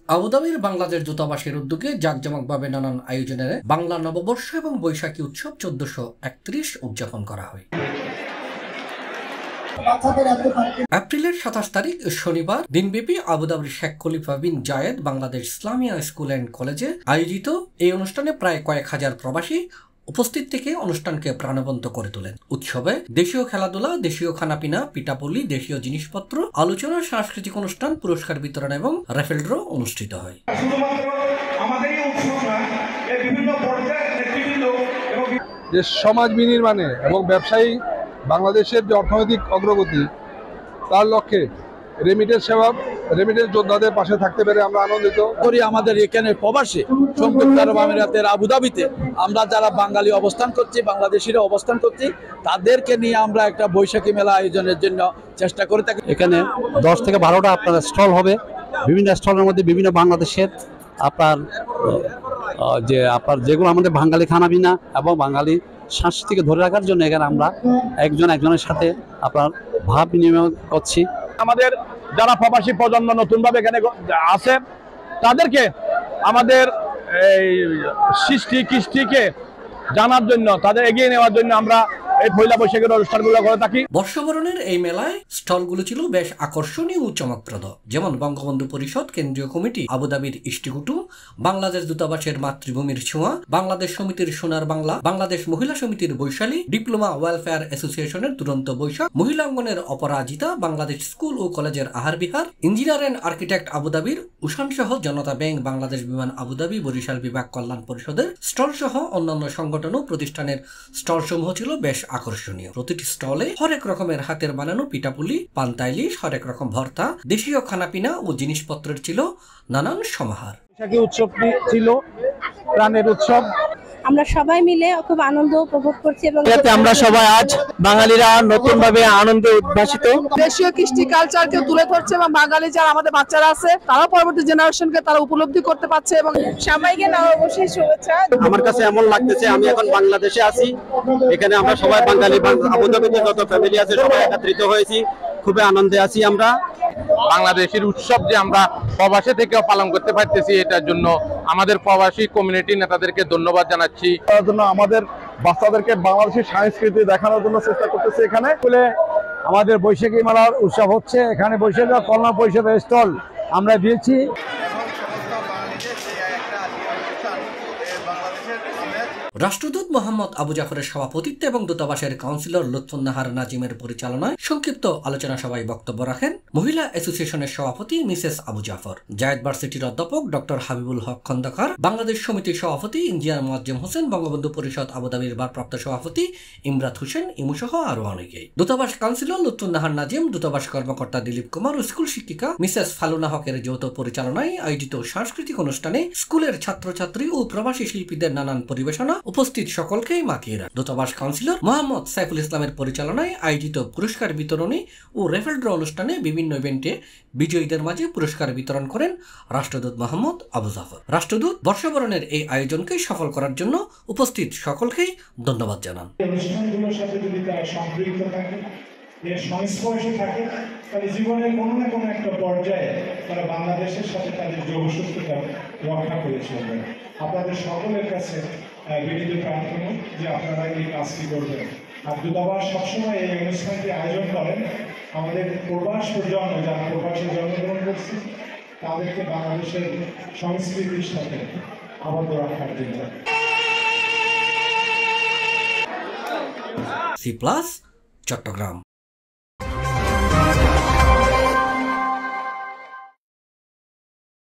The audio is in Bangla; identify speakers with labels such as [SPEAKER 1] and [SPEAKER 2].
[SPEAKER 1] আবুধাবির বাংলাদেশ দূতাবাসের উদ্যোগে জাঁকজমকভাবে নানান আয়োজনের বাংলা নববর্ষ এবং বৈশাখী উৎসব 1431 উদযাপন করা হয়। এপ্রিলের 27 তারিখ শনিবার দিনব্যাপী আবুধাবির শেখ খলিফা বিন জায়েদ বাংলাদেশ ইসলামিয়া স্কুল অ্যান্ড কলেজে আয়োজিত এই অনুষ্ঠানে প্রায় কয়েক হাজার প্রবাসী উপস্থিত থেকে অনুষ্ঠানকে প্রাণবন্ত করে তোলেন। উৎসবে দেশীয় খেলাধুলা, দেশীয় খানাপিনা, পিঠাপুলি, দেশীয় জিনিসপত্র, আলোচনা, সাংস্কৃতিক অনুষ্ঠান, পুরস্কার বিতরণ এবং রেফেল ড্র অনুষ্ঠিত হয়।
[SPEAKER 2] যে সমাজ বিনির্মাণে এবং ব্যবসায়ী বাংলাদেশের যে অর্থনৈতিক অগ্রগতি তার লক্ষ্যে রেমিটেন্স যোদ্ধাদের পাশে থাকতে পেরে আমরা আনন্দিত
[SPEAKER 3] করি। আমাদের এখানে প্রবাসী সংযুক্ত আরব আমিরাতের আবুধাবিতে আমরা যারা বাঙালি অবস্থান করছি, বাংলাদেশিরা অবস্থান করছি, তাদেরকে নিয়ে আমরা একটা বৈশাখী মেলা আয়োজনের জন্য চেষ্টা করে থাকি।
[SPEAKER 4] এখানে 10 থেকে 12টা আপনার স্টল হবে। বিভিন্ন স্টলের মধ্যে বিভিন্ন বাংলাদেশের আপনার যেগুলো আমাদের বাঙালি খানাপিনা এবং বাঙালি সংস্কৃতিকে ধরে রাখার জন্য এখানে আমরা একজনের সাথে আপনার ভাব বিনিময় করছি।
[SPEAKER 5] আমাদের যারা প্রবাসী প্রজন্ম নতুনভাবে এখানে আছে তাদেরকে আমাদের এই কৃষ্টিকে জানার জন্য, তাদের এগিয়ে নেওয়ার জন্য আমরা এই পয়লা বৈশাখের অনুষ্ঠানগুলো করে থাকি।
[SPEAKER 1] বর্ষবরণের এই মেলায় স্টলগুলো ছিল বেশ আকর্ষণীয় ও চমকপ্রদ, যেমন বঙ্গবন্ধু পরিষদ, কেন্দ্রীয় কমিটি, আবুধাবির ইষ্টিকুটু, বাংলাদেশ দূতাবাসের মাতৃভূমির ছোঁয়া, বাংলাদেশ সমিতির সোনার বাংলা, বাংলাদেশ মহিলা সমিতির বৈশালী, ডিপ্লোমা ওয়েলফেয়ার অ্যাসোসিয়েশনের দুরন্ত বৈশাখ, মহিলা অঙ্গনের অপরাজিতা, বাংলাদেশ স্কুল ও কলেজের আহার বিহার, ইঞ্জিনিয়ার অ্যান্ড আর্কিটেক্ট আবুধাবির উষান সহ জনতা ব্যাংক, বাংলাদেশ বিমান আবুধাবি, বরিশাল বিভাগ কল্যাণ পরিষদের স্টল সহ অন্যান্য সংগঠন ও প্রতিষ্ঠানের স্টল সমূহ ছিল বেশ আকর্ষণীয়। প্রতিটি স্টলে হরেক রকমের হাতের বানানো পিঠাপুলি, পান্তা ইলিশ, হরেক রকম ভর্তা, দেশীয় খানাপিনা ও জিনিসপত্রের ছিল নানান সমাহার।
[SPEAKER 5] বৈশাখী উৎসবটি ছিল প্রাণের উৎসব।
[SPEAKER 6] আমরা সবাই মিলে খুব আনন্দ উপভোগ করছি এবং
[SPEAKER 4] আমরা সবাই আজ বাঙালিরা নতুন ভাবে আনন্দে উদ্ভাসিত।
[SPEAKER 7] দেশীয় কৃষ্টি কালচারকে তুলে ধরছে এবং বাঙালি যারা আমাদের বাচ্চারা আছে তারা পরবর্তী জেনারেশনকে তারা উপলব্ধি করতে পারছে এবং
[SPEAKER 6] সবাইকে নববর্ষের শুভেচ্ছা।
[SPEAKER 4] আমার কাছে এমন লাগতেছে আমি এখন বাংলাদেশে আছি, এখানে আমরা সবাই বাঙালি, আবুধাবিতে যত ফ্যামিলি আছে সবাই একত্রিত হয়েছি, খুবই আনন্দে আছি। আমরা
[SPEAKER 2] বাংলাদেশের উৎসব যে আমরা প্রবাসী থেকেও পালন করতে পারতেছি, এটার জন্য আমাদের প্রবাসী কমিউনিটি নেতাদেরকে ধন্যবাদ জানাচ্ছি।
[SPEAKER 5] তার জন্য আমাদের বাচ্চাদেরকে বাংলাদেশী সংস্কৃতি দেখানোর জন্য চেষ্টা করতেছি। এখানে আমাদের বৈশাখী মেলার উৎসব হচ্ছে, এখানে বৈশাখী কল্যাণ পরিষদের স্টল আমরা দিয়েছি।
[SPEAKER 1] রাষ্ট্রদূত মোহাম্মদ আবু জাফরের সভাপতিত্বে এবং দূতাবাসের কাউন্সিলর লুৎফুন্নাহার নাজিমের পরিচালনায় সংক্ষিপ্ত আলোচনা সভায় বক্তব্য রাখেন মহিলা অ্যাসোসিয়েশনের সভাপতি মিসেস আবু জাফর, জায়েদ ভার্সিটির অধ্যাপক ডক্টর হাবিবুল হক খন্দকার, বাংলাদেশ সমিতির সভাপতি ইঞ্জিনিয়ার মোয়াজ্জেম হোসেন, বঙ্গবন্ধু পরিষদ আবুধাবির ভারপ্রাপ্ত সভাপতি ইমরাত হোসেন, ইমু সহ আরো অনেকেই। দূতাবাস কাউন্সিলর লুৎফুন্নাহার নাজিম, দূতাবাস কর্মকর্তা দিলীপ কুমার ও স্কুল শিক্ষিকা মিসেস ফালুনা হকের যৌথ পরিচালনায় আয়োজিত সাংস্কৃতিক অনুষ্ঠানে স্কুলের ছাত্রছাত্রী ও প্রবাসী শিল্পীদের নানান পরিবেশনা উপস্থিত সকলকেই মাতিয়ে রাখে। দূতাবাস কাউন্সিলর মোহাম্মদ সাইফুল ইসলামের পরিচালনায় আয়োজিত পুরস্কার বিতরণী ও রেফেল ড্র অনুষ্ঠানে বিভিন্ন ইভেন্টে বিজয়ীদের মাঝে পুরস্কার বিতরণ করেন রাষ্ট্রদূত মোহাম্মদ আবু জাফর। রাষ্ট্রদূত বর্ষবরণের এই আয়োজনকে সফল করার জন্য উপস্থিত সকলকেই ধন্যবাদ জানান।
[SPEAKER 8] অনুষ্ঠানগুলোর সাথে যদি তারা সম্পৃক্ত থাকে, এর সংস্পর্শে থাকে, তাহলে জীবনের কোনো না কোনো একটা পর্যায়ে তারা বাংলাদেশের সাথে তাদের যোগসূত্রতা রক্ষা করে চলবে। আপনাদের সকলের কাছে বিনীত প্রার্থনা যে আপনারা এই কাজটি করবেন। আর দূতাবাস সবসময় এই অনুষ্ঠানটি আয়োজন করেন আমাদের প্রবাস প্রজন্ম যারা প্রবাসে জন্মগ্রহণ করছে তাদেরকে বাংলাদেশের সংস্কৃতির সাথে আবদ্ধ রাখার জন্য।
[SPEAKER 1] C+ চট্টগ্রাম।